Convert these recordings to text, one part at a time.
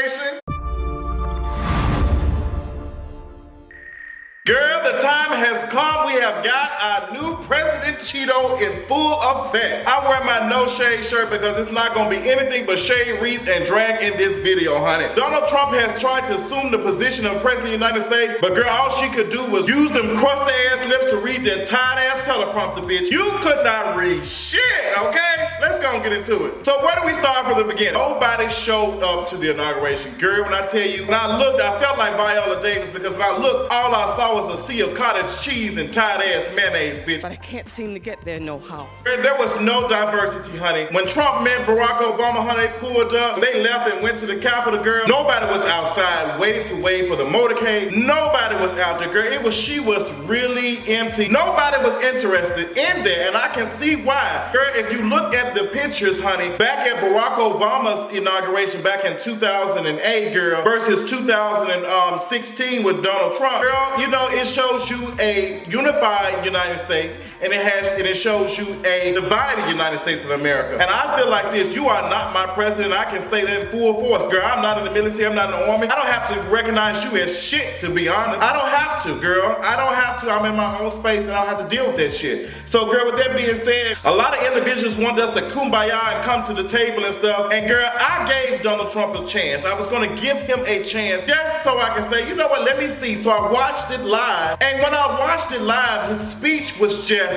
inauguration? Girl, the time has come. We have got our new President Cheeto in full effect. I wear my no shade shirt because it's not gonna be anything but shade, wreaths, and drag in this video, honey. Donald Trump has tried to assume the position of President of the United States, but girl, all she could do was use them crusty ass lips to read the entire ass teleprompter, bitch. You could not read shit, okay? Let's go and get into it. So where do we start from the beginning? Nobody showed up to the inauguration. Girl, when I tell you, when I looked, I felt like Viola Davis because when I looked, all I saw was a sea of cottage cheese and tight ass mayonnaise, bitch. But I can't seem to get there no how. There was no diversity, honey. When Trump met Barack Obama, honey, they pulled up, they left and went to the Capitol, girl. Nobody was outside waiting to wait for the motorcade. Nobody was out there, girl. She was really empty. Nobody was interested in there, and I can see why. Girl, if you look at the pictures, honey, back at Barack Obama's inauguration back in 2008, girl, versus 2016 with Donald Trump, girl, you know, it shows you a unified United States, and it shows you a divided United States of America. And I feel like this, you are not my president. I can say that in full force, girl. I'm not in the military, I'm not in the army. I don't have to recognize you as shit, to be honest. I don't have to, girl. I don't have to. I'm in my own space and I don't have to deal with that shit. So, girl, with that being said, a lot of individuals want us to kumbaya and come to the table and stuff. And girl, I gave Donald Trump a chance. I was gonna give him a chance just so I can say, you know what, let me see. So I watched it live. And when I watched it live, his speech was just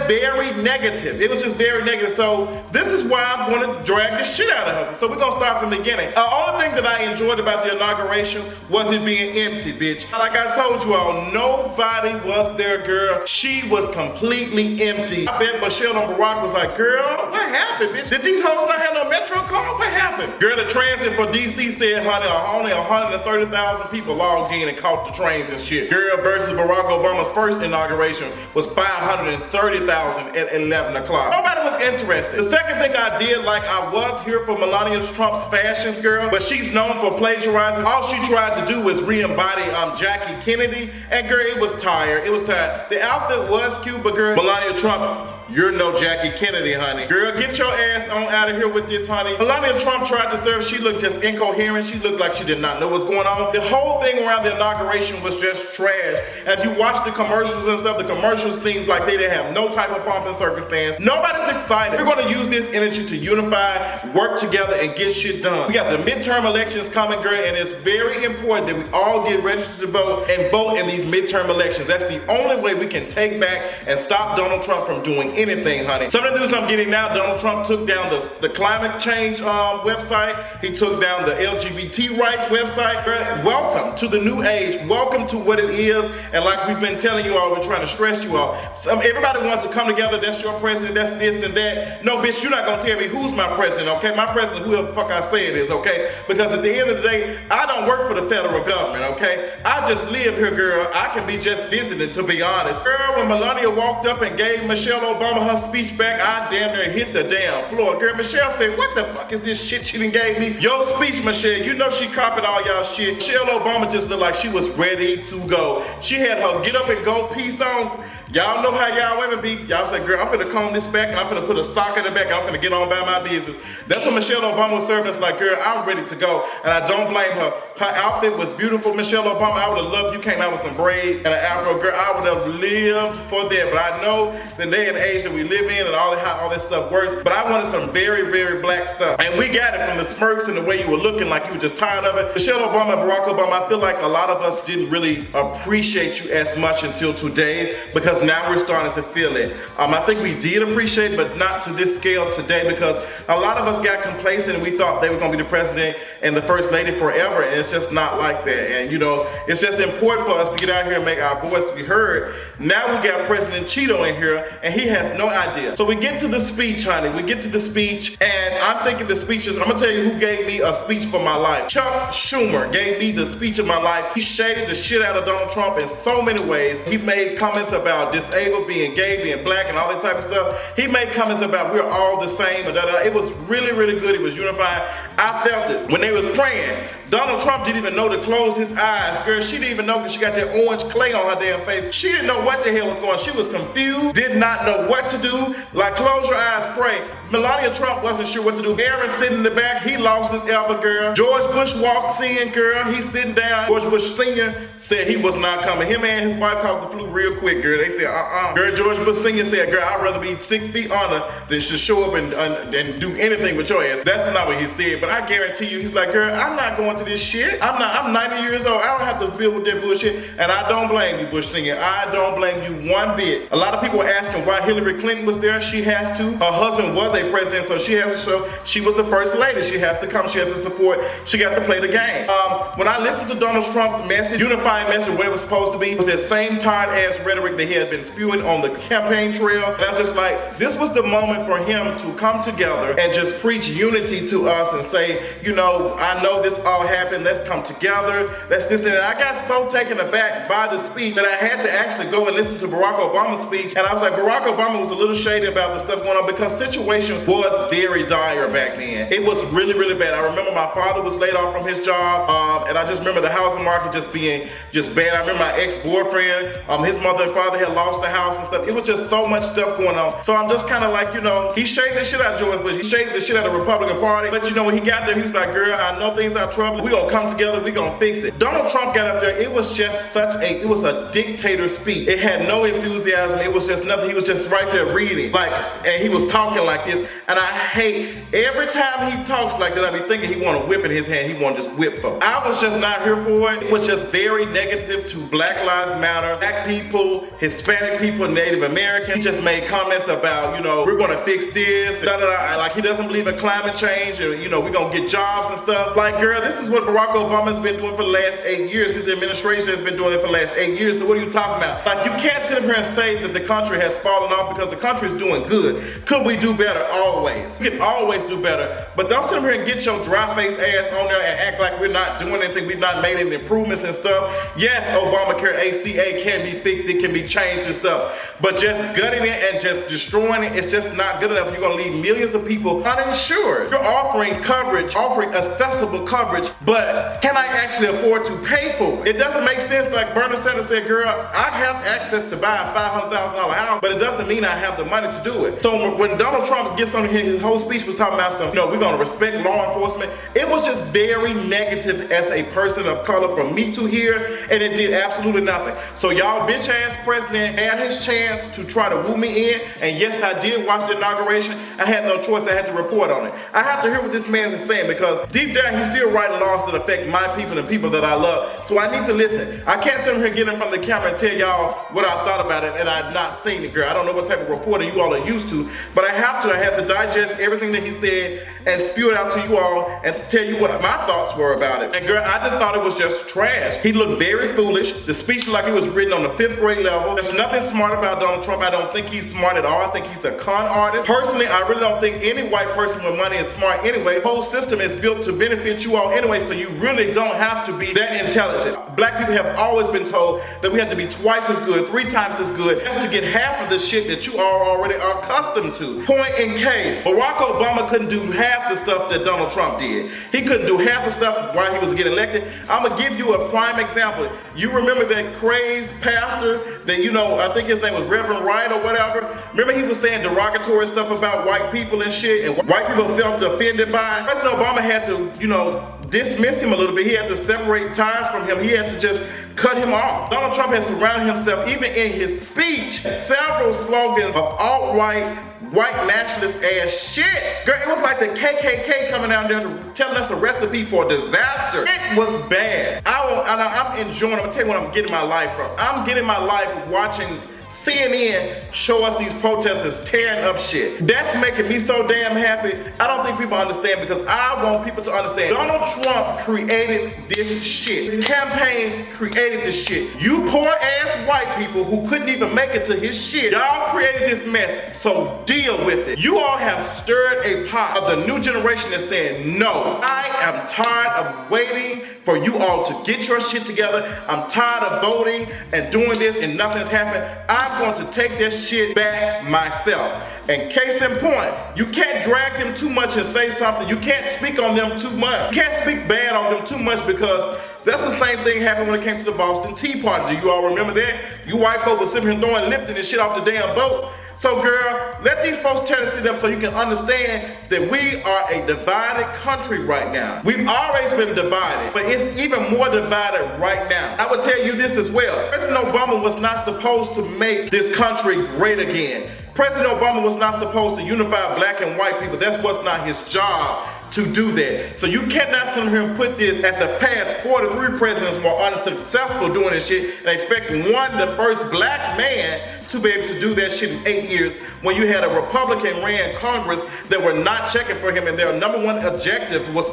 very negative. It was just very negative. So this is why I'm gonna drag the shit out of him. So we're gonna start from the beginning. The only thing that I enjoyed about the inauguration was it being empty, bitch. Like I told you all, nobody was there, girl. She was completely empty. I bet Michelle and Barack was like, girl, what happened, bitch? Did these hoes not have no Metro card? What happened? Girl, the transit for DC said, honey, only 130,000 people logged in and caught the trains and shit. Girl, versus Barack Obama's first inauguration was 530,000 at 11 o'clock. Nobody was interested. The second thing I did, like I was here for Melania Trump's fashions, girl, but she's known for plagiarizing. All she tried to do was re-embody Jackie Kennedy, and girl, it was tired. It was tired. The outfit was cute, but girl, Melania Trump, you're no Jackie Kennedy, honey. Girl, get your ass on out of here with this, honey. Melania Trump tried to serve. She looked just incoherent. She looked like she did not know what's going on. The whole thing around the inauguration was just trash. As you watch the commercials and stuff, the commercials seemed like they didn't have no type of pomp and circumstance. Nobody's excited. We're gonna use this energy to unify, work together, and get shit done. We got the midterm elections coming, girl, and it's very important that we all get registered to vote and vote in these midterm elections. That's the only way we can take back and stop Donald Trump from doing anything, honey. Some of the news I'm getting now, Donald Trump took down the climate change website. He took down the LGBT rights website. Girl, welcome to the new age. Welcome to what it is. And like we've been telling you all, we're trying to stress you all. Everybody wants to come together. That's your president. That's this and that. No, bitch, you're not gonna tell me who's my president, okay? My president, whoever the fuck I say it is, okay? Because at the end of the day, I don't work for the federal government, okay? I just live here, girl. I can be just visiting, to be honest. Girl, when Melania walked up and gave Michelle Obama her speech back, I damn near hit the damn floor. Girl, Michelle said, what the fuck is this shit she done gave me? Your speech, Michelle, you know she copied all y'all shit. Michelle Obama just looked like she was ready to go. She had her get up and go piece on. Y'all know how y'all women be. Y'all say, girl, I'm finna comb this back and I'm finna put a sock in the back and I'm finna get on by my business. That's what Michelle Obama was serving us like, girl, I'm ready to go. And I don't blame her. Her outfit was beautiful. Michelle Obama, I would have loved you came out with some braids and an afro. Girl, I would have lived for that. But I know the day and age that we live in and how all this stuff works. But I wanted some very, very black stuff. And we got it from the smirks and the way you were looking like you were just tired of it. Michelle Obama and Barack Obama, I feel like a lot of us didn't really appreciate you as much until today, because now we're starting to feel it. I think we did appreciate, but not to this scale today, because a lot of us got complacent and we thought they were gonna be the president and the first lady forever, and it's just not like that. And you know, it's just important for us to get out here and make our voice be heard. Now we got President Cheeto in here and he has no idea. So we get to the speech, honey. We get to the speech, and I'm thinking the speeches, I'm gonna tell you who gave me a speech for my life. Chuck Schumer gave me the speech of my life. He shaded the shit out of Donald Trump in so many ways. He made comments about disabled, being gay, being black, and all that type of stuff. He made comments about we're all the same, and it was really, really good. It was unified. I felt it. When they was praying, Donald Trump didn't even know to close his eyes. Girl, she didn't even know because she got that orange clay on her damn face. She didn't know what the hell was going on. She was confused, did not know what to do. Like, close your eyes, pray. Melania Trump wasn't sure what to do. Aaron sitting in the back, he lost his elbow, girl. George Bush walks in, girl, he's sitting down. George Bush Sr. said he was not coming. Him and his wife caught the flu real quick, girl. They said, Girl, George Bush Sr. said, girl, I'd rather be 6 feet under than to show up and do anything with your ass. That's not what he said, but I guarantee you, he's like, girl, I'm not going to this shit. I'm 90 years old. I don't have to deal with that bullshit, and I don't blame you, Bush Sr. I don't blame you one bit. A lot of people are asking why Hillary Clinton was there. She has to. Her husband was a president, so she has to show she was the first lady. She has to come. She has to support. She got to play the game. When I listened to Donald Trump's message, unifying message, what it was supposed to be, was that same tired-ass rhetoric that he had been spewing on the campaign trail. And I'm just like, this was the moment for him to come together and just preach unity to us and say, you know, I know this all happened. Let's come together. Let's this and that. I got so taken aback by the speech that I had to actually go and listen to Barack Obama's speech. And I was like, Barack Obama was a little shady about the stuff going on because the situation was very dire back then. It was really, really bad. I remember my father was laid off from his job, and I just remember the housing market just being bad. I remember my ex-boyfriend, his mother and father had lost the house and stuff. It was just so much stuff going on. So I'm just kind of like, you know, he shaded the shit out of George Bush. He shaded the shit out of the Republican Party. But you know, when he got there, he was like, girl, I know things are troubling. We're gonna come together. We're gonna fix it. Donald Trump got up there. It was just it was a dictator speech. It had no enthusiasm. It was just nothing. He was just right there reading. And he was talking like this. And I hate, every time he talks like that, I be thinking he want a whip in his hand. He want to just whip folks. I was just not here for it. It was just very negative to Black Lives Matter, Black people, Hispanic people, Native Americans. He just made comments about, you know, we're gonna fix this, like he doesn't believe in climate change, and you know, we're gonna get jobs and stuff. Like, girl, this is what Barack Obama's been doing for the last 8 years. His administration has been doing it for the last 8 years. So what are you talking about? Like, you can't sit up here and say that the country has fallen off because the country is doing good. Could we do better? Always. We can always do better. But don't sit up here and get your dry face ass on there and act like we're not doing anything. We've not made any improvements and stuff. Yes, Obamacare ACA can be fixed. It can be changed and stuff. But just gutting it and just destroying it, it's just not good enough. You're gonna leave millions of people uninsured. You're offering coverage, offering accessible coverage, but can I actually afford to pay for it? It doesn't make sense. Like Bernie Sanders said, girl, I have access to buy a $500,000 house, but it doesn't mean I have the money to do it. So when Donald Trump gets on here, his whole speech was talking about some, we're gonna respect law enforcement. It was just very negative as a person of color for me to hear, and it did absolutely nothing. So y'all bitch ass president had his chance to try to woo me in, and yes, I did watch the inauguration. I had no choice. I had to report on it. I have to hear what this man is saying because deep down he's still writing laws that affect my people and people that I love. So I need to listen. I can't sit here and get in front of the camera and tell y'all what I thought about it and I've not seen it, girl. I don't know what type of reporting you all are used to, but I have to digest everything that he said and spew it out to you all and tell you what my thoughts were about it. And girl, I just thought it was just trash. He looked very foolish. The speech looked like it was written on the 5th grade level. There's nothing smart about Donald Trump. I don't think he's smart at all. I think he's a con artist. Personally, I really don't think any white person with money is smart anyway. The whole system is built to benefit you all anyway, so you really don't have to be that intelligent. Black people have always been told that we have to be twice as good, 3 times as good, just to get half of the shit that you all already are accustomed to. Point in case, Barack Obama couldn't do half the stuff that Donald Trump did. He couldn't do half the stuff while he was getting elected. I'm gonna give you a prime example. You remember that crazed pastor that, I think his name was Reverend Wright or whatever? Remember he was saying derogatory stuff about white people and shit, and white people felt offended by it? President Obama had to, dismiss him a little bit. He had to separate ties from him. He had to just cut him off. Donald Trump has surrounded himself, even in his speech, several slogans of alt-right, white nationalist ass shit. Girl, it was like the KKK coming out there telling us a recipe for disaster. It was bad. I'm enjoying, I'm gonna tell you what I'm getting my life from. I'm getting my life watching CNN show us these protesters tearing up shit. That's making me so damn happy. I don't think people understand because I want people to understand. Donald Trump created this shit. His campaign created this shit. You poor ass white people who couldn't even make it to his shit, y'all created this mess, so deal with it. You all have stirred a pot of the new generation that's saying, no, I am tired of waiting for you all to get your shit together. I'm tired of voting and doing this and nothing's happened. I'm going to take this shit back myself. And case in point, you can't drag them too much and say something. You can't speak on them too much. You can't speak bad on them too much, because that's the same thing happened when it came to the Boston Tea Party. Do you all remember that? You white folks were sitting here throwing, lifting and shit off the damn boat. So girl, let these folks tear the shit up so you can understand that we are a divided country right now. We've always been divided, but it's even more divided right now. I would tell you this as well. President Obama was not supposed to make this country great again. President Obama was not supposed to unify black and white people. That was not his job to do that. So you cannot sit here and put this as the past 43 presidents were unsuccessful doing this shit and expect the first black man to be able to do that shit in 8 years when you had a Republican ran Congress that were not checking for him, and their number one objective was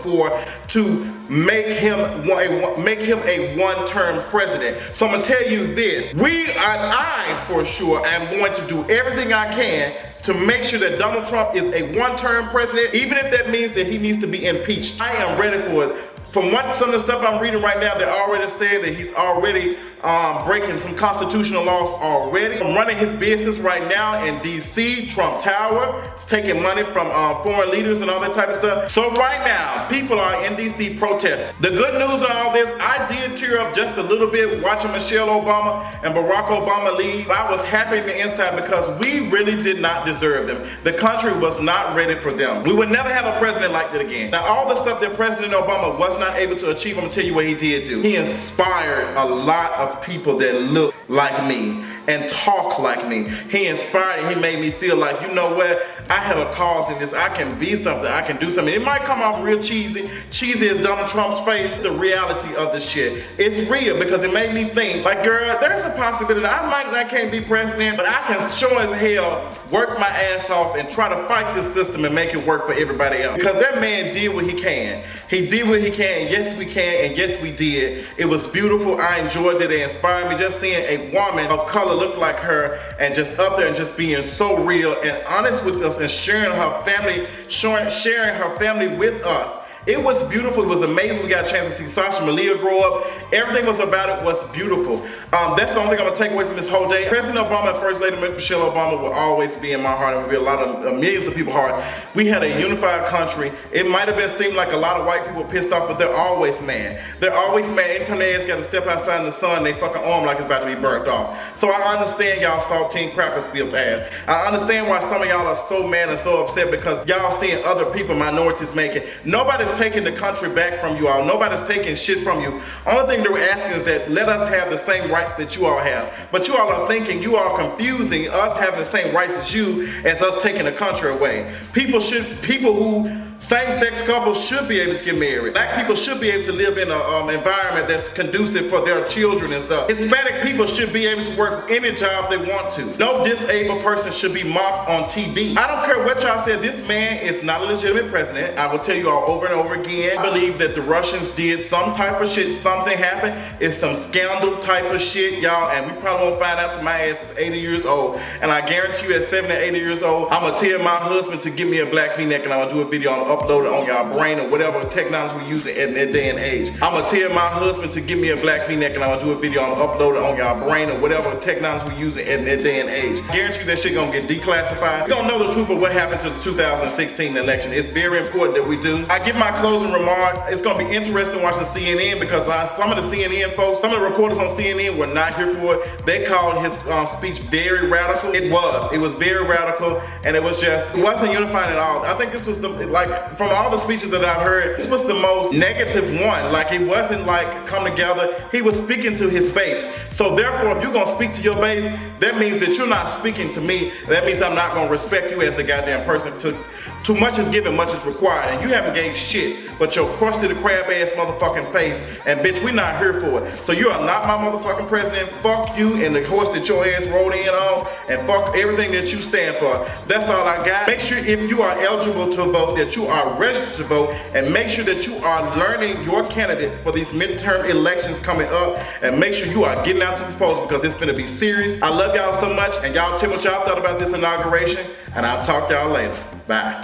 to make him a one-term president. So I'm gonna tell you this, I for sure am going to do everything I can to make sure that Donald Trump is a one-term president, even if that means that he needs to be impeached. I am ready for it. From some of the stuff I'm reading right now, they're already saying that he's already breaking some constitutional laws already. I'm running his business right now in DC, Trump Tower. He's taking money from foreign leaders and all that type of stuff. So right now, people are in DC protesting. The good news on all this, I did tear up just a little bit watching Michelle Obama and Barack Obama leave. I was happy in the inside because we really did not deserve them. The country was not ready for them. We would never have a president like that again. Now, all the stuff that President Obama was not able to achieve, I'm gonna tell you what he did do. He inspired a lot of people that look like me and talk like me. He inspired and he made me feel like, you know what, I have a cause in this. I can be something, I can do something. It might come off real cheesy. Cheesy as Donald Trump's face. The reality of the shit, it's real, because it made me think, like, girl, there's a possibility I can't be president, but I can sure as hell work my ass off and try to fight this system and make it work for everybody else. Because that man did what he can. He did what he can. Yes, we can, and yes, we did. It was beautiful. I enjoyed it. It inspired me just seeing a woman of color look like her and just up there and just being so real and honest with us and sharing her family with us. It was beautiful. It was amazing. We got a chance to see Sasha Malia grow up. Everything was about it was beautiful. That's the only thing I'm gonna take away from this whole day. President Obama and First Lady Michelle Obama will always be in my heart, and will be a lot of millions of people's heart. We had a unified country. It might have seemed like a lot of white people were pissed off, but they're always mad. They're always mad. Anytime they got to step outside in the sun, they fucking arm like it's about to be burnt off. So I understand y'all saltine crackers feel bad. I understand why some of y'all are so mad and so upset, because y'all seeing other people, minorities, make it. Nobody's taking the country back from you all. Nobody's taking shit from you. Only thing they're asking is that let us have the same rights that you all have. But you all are thinking, you are confusing us having the same rights as you as us taking the country away. People who same-sex couples should be able to get married. Black people should be able to live in an environment that's conducive for their children and stuff. Hispanic people should be able to work any job they want to. No disabled person should be mocked on TV. I don't care what y'all said, this man is not a legitimate president. I will tell you all over and over again. I believe that the Russians did some type of shit, something happened. It's some scandal type of shit, y'all, and we probably won't find out till my ass is 80 years old. And I guarantee you at 70 or 80 years old, I'm gonna tell my husband to give me a black V-neck and I'm gonna do a video on upload it on y'all brain or whatever technology we using in that day and age. I'm gonna tell my husband to give me a black V-neck and I'm gonna do a video on upload it on y'all brain or whatever technology we using in that day and age. I guarantee you that shit gonna get declassified. We gonna know the truth of what happened to the 2016 election. It's very important that we do. I give my closing remarks. It's gonna be interesting watching CNN, because some of the CNN folks, some of the reporters on CNN were not here for it. They called his speech very radical. It was very radical, and it wasn't unifying at all. I think this was from all the speeches that I've heard, this was the most negative one. Like, it wasn't like come together. He was speaking to his base. So therefore, if you're gonna speak to your base, that means that you're not speaking to me. That means I'm not gonna respect you as a goddamn person. Too much is given, much is required, and you haven't gave shit but your crusted crab ass motherfucking face, and bitch, we not here for it. So you are not my motherfucking president. Fuck you and the horse that your ass rode in on, and fuck everything that you stand for. That's all I got. Make sure if you are eligible to vote that you are registered to vote, and make sure that you are learning your candidates for these midterm elections coming up, and make sure you are getting out to these polls, because it's gonna be serious. I love y'all so much, and y'all tell me what y'all thought about this inauguration, and I'll talk to y'all later. Bye.